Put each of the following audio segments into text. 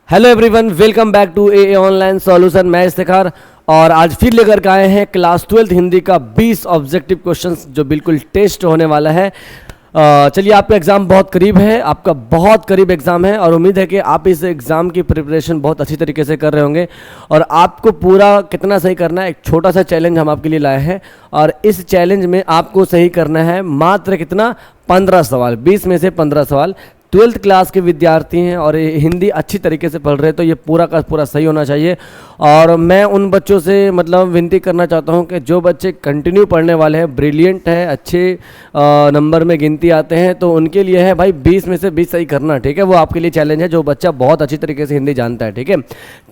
Hello everyone, welcome back to a online solution. मैं इफ्तिखार और आज फिर लेकर के आए हैं क्लास 12 हिंदी का 20 ऑब्जेक्टिव क्वेश्चंस जो बिल्कुल टेस्ट होने वाला है। चलिए, आपका एग्ज़ाम बहुत करीब है, आपका बहुत करीब एग्ज़ाम है और उम्मीद है कि आप इस एग्ज़ाम की प्रिपरेशन बहुत अच्छी तरीके से कर रहे होंगे। और आपको पूरा कितना सही करना है, एक छोटा सा चैलेंज हम आपके लिए लाए हैं और इस चैलेंज में आपको सही करना है मात्र कितना, 15 सवाल। 20 में से 15 सवाल। 12th क्लास के विद्यार्थी हैं और ये हिंदी अच्छी तरीके से पढ़ रहे हैं, तो ये पूरा का पूरा सही होना चाहिए। और मैं उन बच्चों से विनती करना चाहता हूं कि जो बच्चे कंटिन्यू पढ़ने वाले हैं, ब्रिलियंट है, अच्छे नंबर में गिनती आते हैं, तो उनके लिए है भाई 20 में से 20 सही करना। ठीक है, वो आपके लिए चैलेंज है जो बच्चा बहुत अच्छी तरीके से हिंदी जानता है। ठीक है,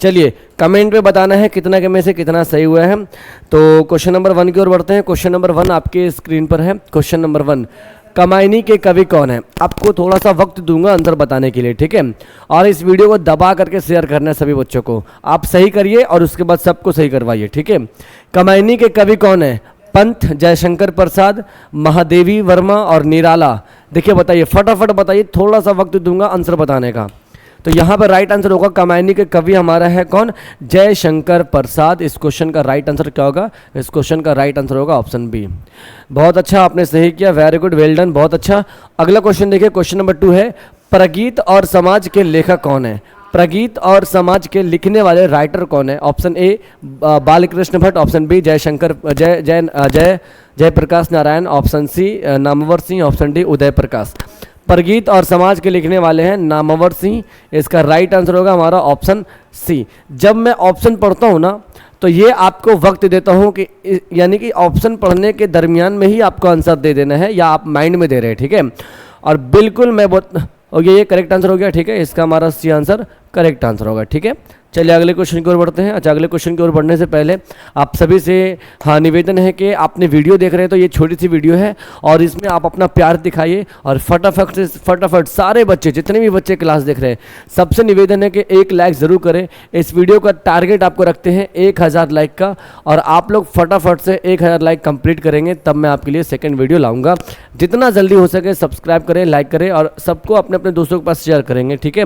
चलिए कमेंट में बताना है कितना के में से कितना सही हुआ है। तो क्वेश्चन नंबर 1 की ओर बढ़ते हैं। क्वेश्चन नंबर 1 आपके स्क्रीन पर है। क्वेश्चन नंबर 1, कमायनी के कवि कौन है? आपको थोड़ा सा वक्त दूंगा आंसर बताने के लिए, ठीक है। और इस वीडियो को दबा करके शेयर करना है सभी बच्चों को। आप सही करिए और उसके बाद सबको सही करवाइए, ठीक है। कमायनी के कवि कौन है? पंत, जयशंकर प्रसाद, महादेवी वर्मा और निराला। देखिए बताइए, फटाफट बताइए, थोड़ा सा वक्त दूंगा आंसर बताने का। तो यहाँ पर राइट आंसर होगा, कमायनी के कवि हमारा है कौन? जयशंकर प्रसाद। इस क्वेश्चन का राइट आंसर क्या होगा? इस क्वेश्चन का राइट आंसर होगा ऑप्शन बी। बहुत अच्छा, आपने सही किया, वेरी गुड, वेल डन, बहुत अच्छा। अगला क्वेश्चन देखिए, क्वेश्चन नंबर 2 है, प्रगीत और समाज के लेखक कौन है? प्रगीत और समाज के लिखने वाले राइटर कौन है? Option A Balkrishna Bhatt, option B Jaishankar Jayaprakash Narayan, option C Namvar Singh, option D Uday Prakash. प्रगीत और समाज के लिखने वाले हैं नामवर सिंह। इसका राइट आंसर होगा हमारा ऑप्शन सी। जब मैं ऑप्शन पढ़ता हूँ ना, तो ये आपको वक्त देता हूँ कि यानी कि ऑप्शन पढ़ने के दरमियान में ही आपको आंसर दे देना है या आप माइंड में दे रहे हैं, ठीक है। और बिल्कुल मैं ये करेक्ट आंसर हो गया, ठीक है। इसका हमारा सी आंसर करेक्ट आंसर होगा, ठीक है। चलिए अगले क्वेश्चन की ओर बढ़ते हैं। अच्छा, अगले क्वेश्चन की ओर बढ़ने से पहले आप सभी से निवेदन है कि आपने वीडियो देख रहे हैं तो ये छोटी सी वीडियो है और इसमें आप अपना प्यार दिखाइए और फटाफट सारे बच्चे, जितने भी बच्चे क्लास देख रहे हैं, सबसे निवेदन है कि 1 लाइक ज़रूर करें। इस वीडियो का टारगेट आपको रखते हैं 1000 लाइक का और आप लोग फटाफट से 1000 लाइक कंप्लीट करेंगे तब मैं आपके लिए सेकेंड वीडियो लाऊंगा। जितना जल्दी हो सके सब्सक्राइब करें, लाइक करें और सबको अपने अपने दोस्तों के पास शेयर करेंगे, ठीक है।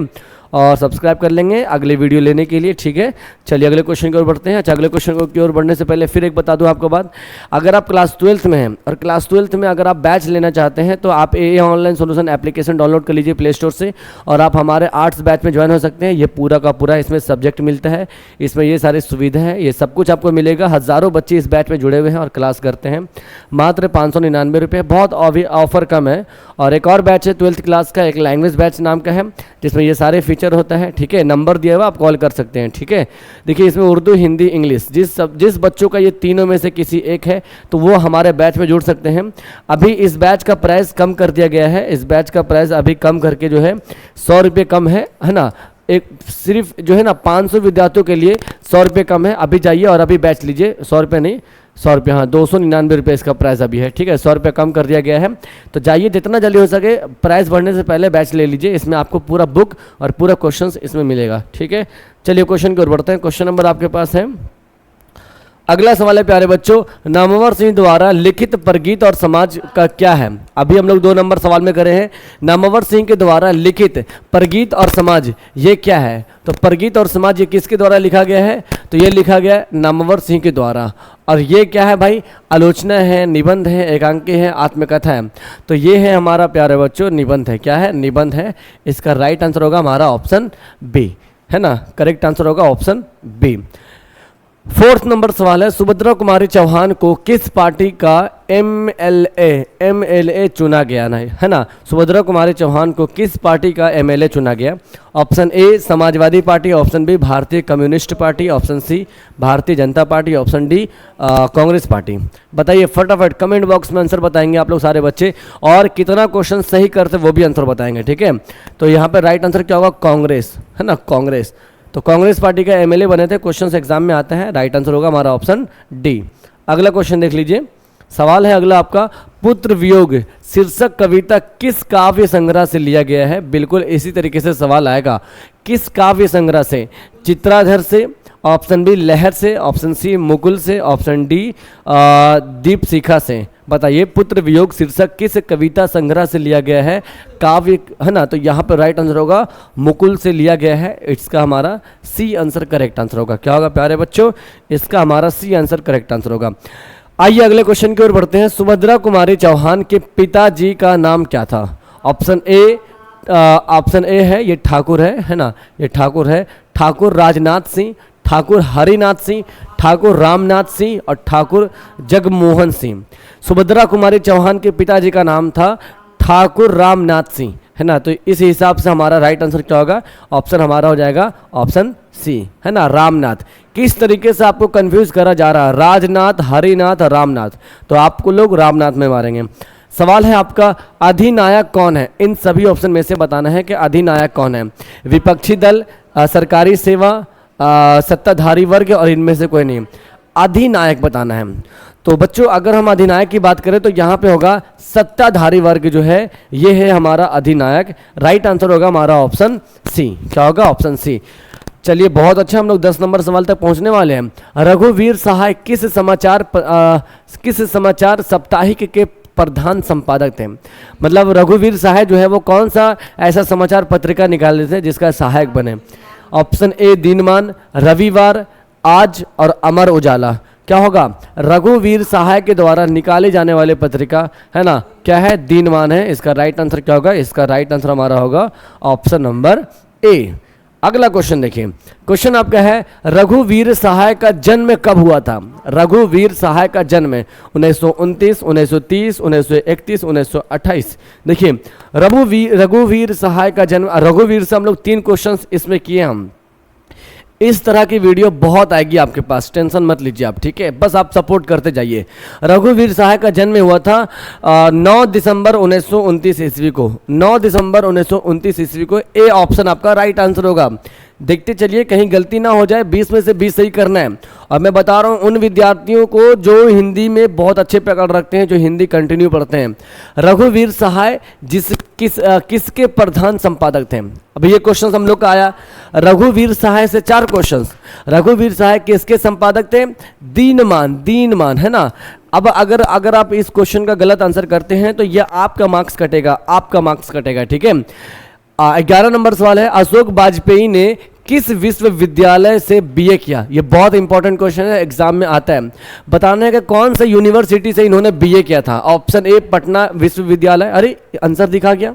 और सब्सक्राइब कर लेंगे अगले वीडियो लेने के लिए, ठीक है। चलिए अगले क्वेश्चन की ओर बढ़ते हैं। अच्छा, अगले क्वेश्चन की ओर बढ़ने से पहले फिर एक बता दूं आपको बात, अगर आप क्लास 12th में हैं और क्लास 12th में अगर आप बैच लेना चाहते हैं तो आप ए ऑनलाइन सोल्यूशन एप्लीकेशन डाउनलोड कर लीजिए प्ले स्टोर से और आप हमारे आर्ट्स बैच में ज्वाइन हो सकते हैं। ये पूरा का पूरा इसमें सब्जेक्ट मिलता है, इसमें ये सारी सुविधा है, ये सब कुछ आपको मिलेगा। हज़ारों बच्चे इस बैच में जुड़े हुए हैं और क्लास करते हैं। मात्र 599 रुपये, बहुत ऑफर कम है। और एक और बैच है 12th क्लास का, एक लैंग्वेज बैच नाम का है, जिसमें ये सारे फीचर होता है, ठीक है। नंबर दिया हुआ, आप कॉल कर सकते हैं, ठीक है। देखिए इसमें उर्दू, हिंदी, इंग्लिश, जिस बच्चों का ये तीनों में से किसी एक है तो वो हमारे बैच में जुड़ सकते हैं। अभी इस बैच का प्राइस कम कर दिया गया है। इस बैच का प्राइस अभी कम करके जो है 100 रुपये कम है ना। एक सिर्फ जो है ना 500 विद्यार्थियों के लिए 100 रुपये कम है। अभी जाइए और अभी बैच लीजिए। 100 रुपये नहीं, 100 रुपये, हाँ 299 रुपये इसका प्राइस अभी है, ठीक है। 100 रुपये कम कर दिया गया है। तो जाइए, जितना जल्दी हो सके प्राइस बढ़ने से पहले बैच ले लीजिए। इसमें आपको पूरा बुक और पूरा क्वेश्चंस इसमें मिलेगा, ठीक है। चलिए क्वेश्चन की ओर बढ़ते हैं। क्वेश्चन नंबर आपके पास है, अगला सवाल है प्यारे बच्चों, नामवर सिंह द्वारा लिखित प्रगीत और समाज का क्या है? अभी हम लोग 2 नंबर सवाल में करे हैं, नामवर सिंह के द्वारा लिखित प्रगीत और समाज ये क्या है? तो प्रगीत और समाज ये किसके द्वारा लिखा गया है? तो ये लिखा गया नामवर सिंह के द्वारा। और ये क्या है भाई? आलोचना है, निबंध है, एकांकी है, आत्मकथा है। तो ये है हमारा प्यारे बच्चों निबंध है। क्या है? निबंध है। इसका राइट आंसर होगा हमारा ऑप्शन बी, है ना। करेक्ट आंसर होगा ऑप्शन बी। 4th नंबर सवाल है, सुभद्रा कुमारी चौहान को किस पार्टी का एमएलए चुना गया है ना। सुभद्रा कुमारी चौहान को किस पार्टी का एमएलए चुना गया? Option A Samajwadi Party, option B Bharatiya Communist Party, option C Bharatiya Janata Party, option D Congress Party. बताइए फटाफट, कमेंट बॉक्स में आंसर बताएंगे आप लोग सारे बच्चे और कितना क्वेश्चन सही करते वो भी आंसर बताएंगे, ठीक है। तो यहाँ पर राइट आंसर क्या होगा? कांग्रेस, है ना, कांग्रेस। तो कांग्रेस पार्टी का एमएलए बने थे। क्वेश्चन एग्जाम में आता है, राइट आंसर होगा हमारा ऑप्शन डी। अगला क्वेश्चन देख लीजिए। सवाल है अगला आपका, पुत्र वियोग शीर्षक कविता किस काव्य संग्रह से लिया गया है? बिल्कुल इसी तरीके से सवाल आएगा, किस काव्य संग्रह से? चित्राधर से, ऑप्शन बी लहर से, ऑप्शन सी मुकुल से, ऑप्शन डी दीपशिखा से। बताइए, पुत्र वियोग शीर्षक किस कविता संग्रह से लिया गया है? काव्य, है ना। तो यहाँ पे राइट आंसर होगा मुकुल से लिया गया है। इसका हमारा सी आंसर करेक्ट आंसर होगा। क्या होगा प्यारे बच्चों? इसका हमारा सी आंसर करेक्ट आंसर होगा। आइए अगले क्वेश्चन की ओर बढ़ते हैं। सुभद्रा कुमारी चौहान के पिताजी का नाम क्या था? ऑप्शन ए है, ये ठाकुर है ना, ये ठाकुर है, ठाकुर राजनाथ सिंह, ठाकुर हरिनाथ सिंह, ठाकुर रामनाथ सिंह और ठाकुर जगमोहन सिंह। सुभद्रा कुमारी चौहान के पिताजी का नाम था ठाकुर रामनाथ सिंह, है ना। तो इस हिसाब से हमारा राइट आंसर क्या होगा? ऑप्शन हमारा हो जाएगा ऑप्शन सी, है ना, रामनाथ। किस तरीके से आपको कंफ्यूज करा जा रहा है? राजनाथ, हरिनाथ, रामनाथ, तो आपको लोग रामनाथ में मारेंगे। सवाल है आपका, अधिनायक कौन है? इन सभी ऑप्शन में से बताना है कि अधिनायक कौन है। विपक्षी दल, सरकारी सेवा, सत्ताधारी वर्ग और इनमें से कोई नहीं। अधिनायक बताना है। तो बच्चों अगर हम अधिनायक की बात करें तो यहाँ पे होगा सत्ताधारी वर्ग जो है, ये है हमारा अधिनायक। राइट आंसर होगा हमारा ऑप्शन सी। क्या होगा? Option C. चलिए बहुत अच्छा, हम लोग 10 नंबर सवाल तक पहुंचने वाले हैं। रघुवीर सहाय किस समाचार साप्ताहिक के प्रधान संपादक थे? मतलब रघुवीर सहाय जो है वो कौन सा ऐसा समाचार पत्रिका निकालते थे जिसका सहायक बने? ऑप्शन ए दिनमान, रविवार, आज और अमर उजाला। क्या होगा? रघुवीर सहाय के द्वारा निकाली जाने वाली पत्रिका, है ना, क्या है? दिनमान है। इसका राइट आंसर क्या होगा? इसका राइट आंसर हमारा होगा ऑप्शन नंबर ए। अगला क्वेश्चन देखिए। क्वेश्चन आपका है, रघुवीर सहाय का जन्म कब हुआ था? रघुवीर सहाय का जन्म 1929, 1930, 1931, 1928। देखिए रघुवीर सहाय का जन्म, रघुवीर से हम लोग 3 क्वेश्चंस इसमें किए हम। इस तरह की वीडियो बहुत आएगी आपके पास, टेंशन मत लीजिए आप, ठीक है, बस आप सपोर्ट करते जाइए। रघुवीर सहाय का जन्म हुआ था 9 दिसंबर 1929 ईस्वी को। 9 दिसंबर 1929 ईस्वी को। ए ऑप्शन आपका राइट आंसर होगा। देखते चलिए कहीं गलती ना हो जाए, 20 में से 20 सही करना है। और मैं बता रहा हूँ उन विद्यार्थियों को जो हिंदी में बहुत अच्छे पकड़ रखते हैं, जो हिंदी कंटिन्यू पढ़ते हैं। रघुवीर सहाय किसके प्रधान संपादक थे? अभी ये क्वेश्चन हम लोग का आया। रघुवीर सहाय से 4 क्वेश्चंस। रघुवीर सहाय किसके संपादक थे? दीनमान, है ना। अब अगर आप इस क्वेश्चन का गलत आंसर करते हैं तो यह आपका मार्क्स कटेगा, ठीक है। 11 नंबर सवाल है, अशोक वाजपेयी ने किस विश्वविद्यालय से बीए किया? ये बहुत इंपॉर्टेंट क्वेश्चन है, एग्जाम में आता है। बताना है कि कौन सा यूनिवर्सिटी से इन्होंने बीए किया था। ऑप्शन ए पटना विश्वविद्यालय। अरे आंसर दिखा गया,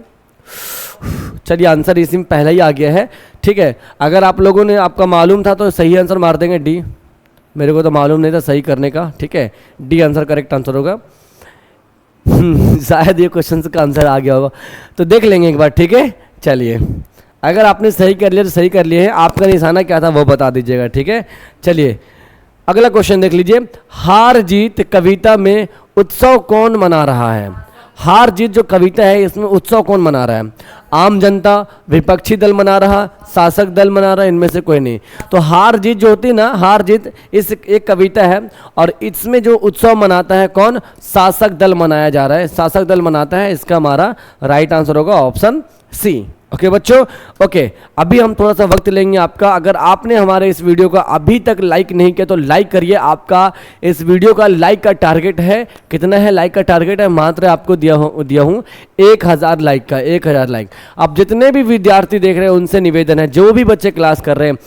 चलिए आंसर इसी में पहले ही आ गया है, ठीक है। अगर आप लोगों ने, आपका मालूम था तो सही आंसर मार देंगे डी। मेरे को तो मालूम नहीं था सही करने का, ठीक है। डी आंसर करेक्ट आंसर होगा। शायद ये क्वेश्चन का आंसर आ गया होगा, तो देख लेंगे एक बार, ठीक है। चलिए अगर आपने सही कर लिया तो सही कर लिए है, आपका निशाना क्या था वो बता दीजिएगा, ठीक है। चलिए अगला क्वेश्चन देख लीजिए। हार जीत कविता में उत्सव कौन मना रहा है? हार जीत जो कविता है इसमें उत्सव कौन मना रहा है? आम जनता, विपक्षी दल मना रहा, शासक दल मना रहा, इनमें से कोई नहीं। तो हार जीत जो होती है ना, हार जीत इस एक कविता है और इसमें जो उत्सव मनाता है कौन? शासक दल मनाया जा रहा है, शासक दल मनाता है। इसका हमारा राइट आंसर होगा ऑप्शन सी। ओके बच्चों, ओके अभी हम थोड़ा सा वक्त लेंगे आपका। अगर आपने हमारे इस वीडियो का अभी तक लाइक नहीं किया तो लाइक करिए। आपका इस वीडियो का लाइक का टारगेट है, कितना है लाइक का टारगेट है? मात्र आपको दिया हूँ 1000 लाइक का, 1000 लाइक। अब जितने भी विद्यार्थी देख रहे हैं उनसे निवेदन है, जो भी बच्चे क्लास कर रहे हैं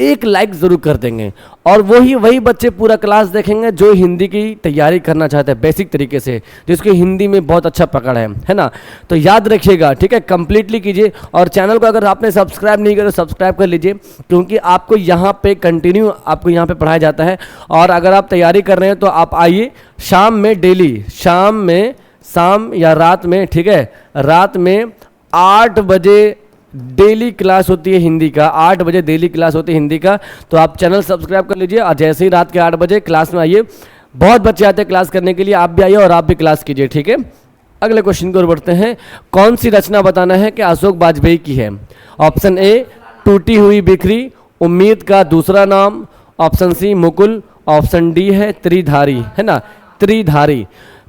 1 लाइक जरूर कर देंगे। और वही बच्चे पूरा क्लास देखेंगे जो हिंदी की तैयारी करना चाहते हैं बेसिक तरीके से, जिसको हिंदी में बहुत अच्छा पकड़ है ना। तो याद रखिएगा, ठीक है, कंप्लीटली कीजिए। और चैनल को अगर आपने सब्सक्राइब नहीं किया तो सब्सक्राइब कर लीजिए, क्योंकि आपको यहाँ पे कंटिन्यू आपको यहाँ पे पढ़ाया जाता है। और अगर आप तैयारी कर रहे हैं तो आप आइए शाम में, डेली शाम या रात में, ठीक है, रात में 8 बजे डेली क्लास होती है हिंदी का, 8 बजे डेली क्लास होती है हिंदी का। तो आप चैनल सब्सक्राइब कर लीजिए और जैसे ही रात के 8 बजे क्लास में आइए। बहुत बच्चे आते हैं क्लास करने के लिए, आप भी आइए और आप भी क्लास कीजिए, ठीक है। अगले क्वेश्चन की ओर बढ़ते हैं। कौन सी रचना बताना है कि अशोक वाजपेयी की है? ऑप्शन ए टूटी हुई बिखरी, उम्मीद का दूसरा नाम, option C Mukul, option D है त्रिधारी, है ना, त्रिधारी।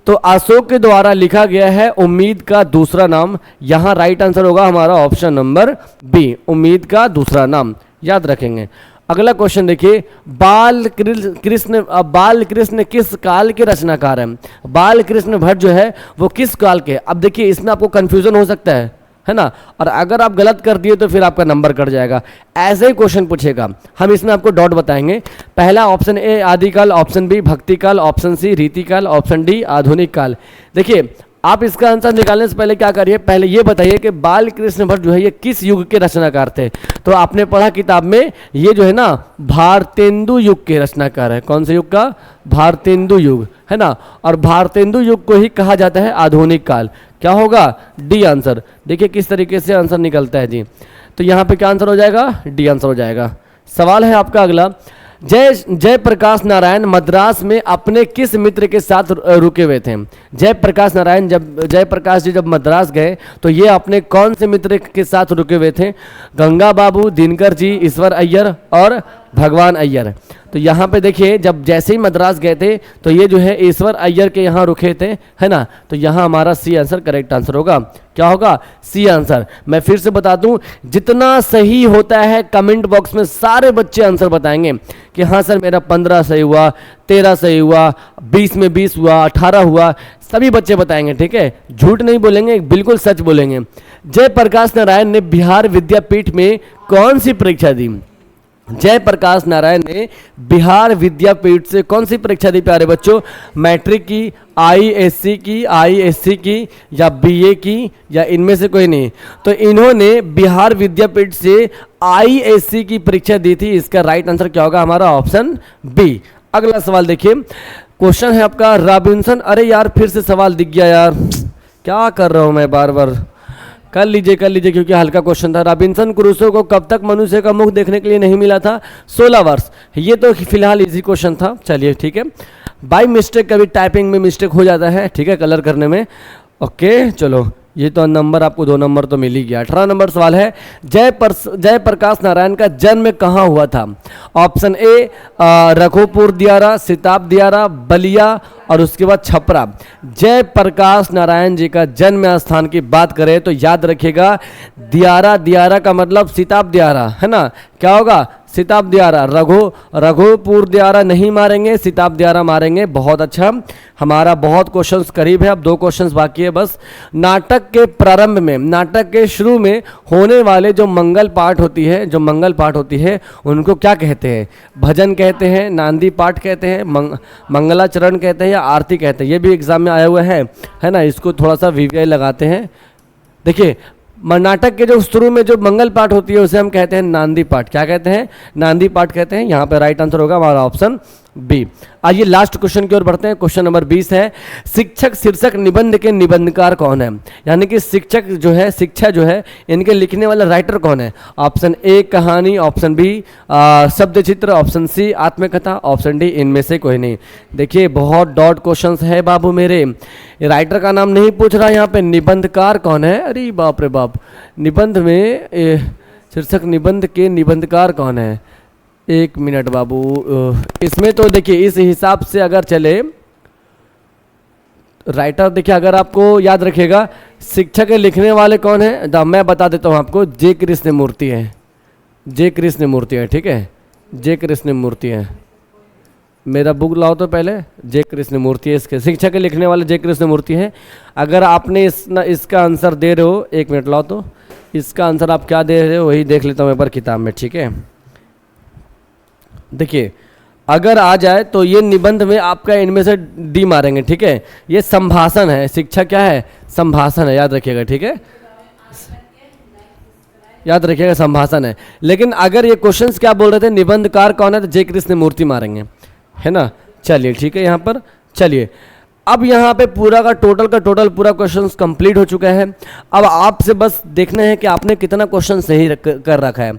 तो अशोक के द्वारा लिखा गया है उम्मीद का दूसरा नाम। यहां राइट आंसर होगा हमारा ऑप्शन नंबर बी, उम्मीद का दूसरा नाम, याद रखेंगे। अगला क्वेश्चन देखिए, बाल कृष्ण किस काल के रचनाकार हैं? बाल कृष्ण भट्ट जो है वो किस काल के? अब देखिए इसमें आपको कंफ्यूजन हो सकता है ना, और अगर आप गलत कर दिए तो फिर आपका नंबर कट जाएगा। ऐसे ही क्वेश्चन पूछेगा, हम इसमें आपको डॉट बताएंगे। पहला ऑप्शन ए आदिकाल, ऑप्शन बी भक्ति काल, ऑप्शन सी रीतिकाल, ऑप्शन डी आधुनिक काल। देखिए आप इसका आंसर निकालने से पहले क्या करिए, पहले ये बताइए कि बाल कृष्ण भट्ट जो है ये किस युग के रचनाकार थे? तो आपने पढ़ा किताब में, ये जो है ना भारतेंदु युग के रचनाकार है। कौन से युग का? भारतेंदु युग, है ना। और भारतेंदु युग को ही कहा जाता है आधुनिक काल। क्या होगा? D answer. देखिए किस तरीके से आंसर निकलता है जी। तो यहाँ पे क्या आंसर हो जाएगा? डी आंसर हो जाएगा। सवाल है आपका अगला, जयप्रकाश नारायण मद्रास में अपने किस मित्र के साथ रुके हुए थे? जयप्रकाश नारायण जयप्रकाश जी जब मद्रास गए तो ये अपने कौन से मित्र के साथ रुके हुए थे? गंगा बाबू, दिनकर जी, ईश्वर अय्यर और भगवान अय्यर। तो यहाँ पे देखिए जब जैसे ही मद्रास गए थे तो ये जो है ईश्वर अय्यर के यहाँ रुके थे, है ना। तो यहाँ हमारा सी आंसर करेक्ट आंसर होगा। क्या होगा? C answer. मैं फिर से बता दूं, जितना सही होता है कमेंट बॉक्स में सारे बच्चे आंसर बताएंगे कि हाँ सर मेरा 15 सही हुआ, 13 सही हुआ, 20 में 20 हुआ, 18 हुआ, सभी बच्चे बताएंगे, ठीक है। झूठ नहीं बोलेंगे, बिल्कुल सच बोलेंगे। जयप्रकाश नारायण ने बिहार विद्यापीठ में कौन सी परीक्षा दी? जयप्रकाश नारायण ने बिहार विद्यापीठ से कौन सी परीक्षा दी प्यारे बच्चों? मैट्रिक की, आईएससी की, आईएससी की या बीए की, या इनमें से कोई नहीं? तो इन्होंने बिहार विद्यापीठ से आईएससी की परीक्षा दी थी। इसका राइट आंसर क्या होगा? हमारा ऑप्शन बी। अगला सवाल देखिए, क्वेश्चन है आपका रॉबिन्सन। अरे यार फिर से सवाल दिख गया यार, क्या कर रहा हूँ मैं बार बार। कर लीजिए क्योंकि हल्का क्वेश्चन था। रॉबिन्सन क्रूसो को कब तक मनुष्य का मुख देखने के लिए नहीं मिला था? 16 वर्ष। ये तो फिलहाल इजी क्वेश्चन था, चलिए ठीक है। बाय मिस्टेक कभी टाइपिंग में मिस्टेक हो जाता है, ठीक है, कलर करने में। ओके चलो, ये तो नंबर आपको 2 नंबर तो मिल ही गया। 18 नंबर सवाल है, जयप्रकाश नारायण का जन्म कहाँ हुआ था? ऑप्शन ए रघोपुर दियारा, सिताब दियारा, बलिया और उसके बाद छपरा। जयप्रकाश नारायण जी का जन्म स्थान की बात करें तो याद रखिएगा दियारा, दियारा का मतलब सिताब दियारा, है ना। क्या होगा? सिताब दियारा। रघोपुर दियारा नहीं मारेंगे, सिताब दियारा मारेंगे। बहुत अच्छा, हमारा बहुत क्वेश्चंस करीब है, अब 2 क्वेश्चंस बाकी है बस। नाटक के प्रारंभ में, नाटक के शुरू में होने वाले जो मंगल पाठ होती है उनको क्या कहते हैं? भजन कहते हैं, नांदी पाठ कहते हैं, मंगलाचरण कहते हैं या आरती कहते हैं? ये भी एग्जाम में आया हुआ है ना। इसको थोड़ा सा वीवीआई लगाते हैं। देखिए नाटक के जो शुरू में जो मंगल पाठ होती है उसे हम कहते हैं नांदी पाठ। क्या कहते हैं? नांदी पाठ कहते हैं। यहाँ पे राइट आंसर होगा हमारा ऑप्शन बी। आइए लास्ट क्वेश्चन की ओर बढ़ते हैं। क्वेश्चन नंबर 20 है, शिक्षक शीर्षक निबंध के निबंधकार कौन है? यानी कि शिक्षक जो है, शिक्षा जो है, इनके लिखने वाला राइटर कौन है? ऑप्शन ए कहानी, ऑप्शन बी शब्द चित्र, ऑप्शन सी आत्मकथा, ऑप्शन डी इनमें से कोई नहीं। देखिए बहुत डॉट क्वेश्चंस है बाबू मेरे। राइटर का नाम नहीं पूछ रहा यहाँ पे, निबंधकार कौन है? अरे बाप रे बाप, निबंध में शीर्षक निबंध के निबंधकार कौन है? 1 मिनट बाबू, इसमें तो देखिए इस हिसाब से अगर चले राइटर, देखिए अगर आपको याद रखिएगा शिक्षक के लिखने वाले कौन है, मैं बता देता हूँ आपको, जे कृष्णमूर्ति है। जे कृष्णमूर्ति है, ठीक है, जे कृष्णमूर्ति है। मेरा बुक लाओ तो पहले, जे कृष्णमूर्ति है इसके, शिक्षक के लिखने वाले जे कृष्णमूर्ति है। अगर आपने इसका आंसर दे रहे हो, 1 मिनट लाओ तो, इसका आंसर आप क्या दे रहे हो वही देख लेता हूँ एक बार किताब में, ठीक है। देखिए अगर आ जाए तो ये निबंध में आपका इनमें से डी मारेंगे, ठीक है। ये संभाषण है, शिक्षा क्या है? संभाषण है, याद रखिएगा, ठीक है, याद रखिएगा संभाषण है। लेकिन अगर ये क्वेश्चंस क्या बोल रहे थे, निबंधकार कौन है, तो जे कृष्णमूर्ति मारेंगे, है ना। चलिए ठीक है, यहाँ पर चलिए अब यहाँ पे पूरा का टोटल पूरा क्वेश्चंस कंप्लीट हो चुका है। अब आपसे बस देखना है कि आपने कितना क्वेश्चन सही कर रखा है,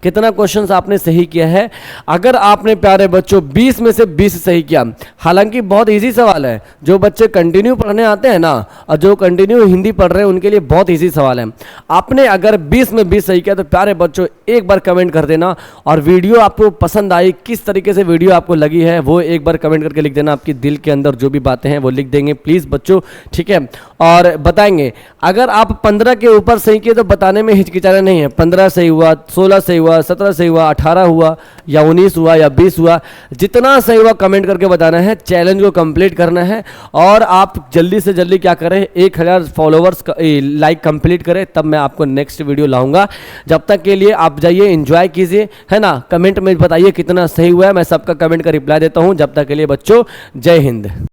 कितना क्वेश्चंस आपने सही किया है। अगर आपने प्यारे बच्चों 20 में से 20 सही किया, हालांकि बहुत इजी सवाल है, जो बच्चे कंटिन्यू पढ़ने आते हैं ना और जो कंटिन्यू हिंदी पढ़ रहे हैं उनके लिए बहुत इजी सवाल है। आपने अगर 20 में 20 सही किया तो प्यारे बच्चों एक बार कमेंट कर देना, और वीडियो आपको पसंद आई, किस तरीके से वीडियो आपको लगी है वो एक बार कमेंट करके लिख देना। आपकी दिल के अंदर जो भी बातें हैं वो लिख देंगे प्लीज़ बच्चों, ठीक है। और बताएंगे अगर आप 15 के ऊपर सही किए तो बताने में हिचकिचाना नहीं है। 15 सही हुआ, 16 सही हुआ, 17 सही हुआ, 18 हुआ या 19 हुआ या 20 हुआ, जितना सही हुआ कमेंट करके बताना है। चैलेंज को कंप्लीट करना है और आप जल्दी से जल्दी क्या करें, 1000 फॉलोवर्स लाइक कंप्लीट करें, तब मैं आपको नेक्स्ट वीडियो लाऊंगा। जब तक के लिए आप जाइए एंजॉय कीजिए, है ना। कमेंट में बताइए कितना सही हुआ है, मैं सबका कमेंट का रिप्लाई देता हूं। जब तक के लिए बच्चों जय हिंद।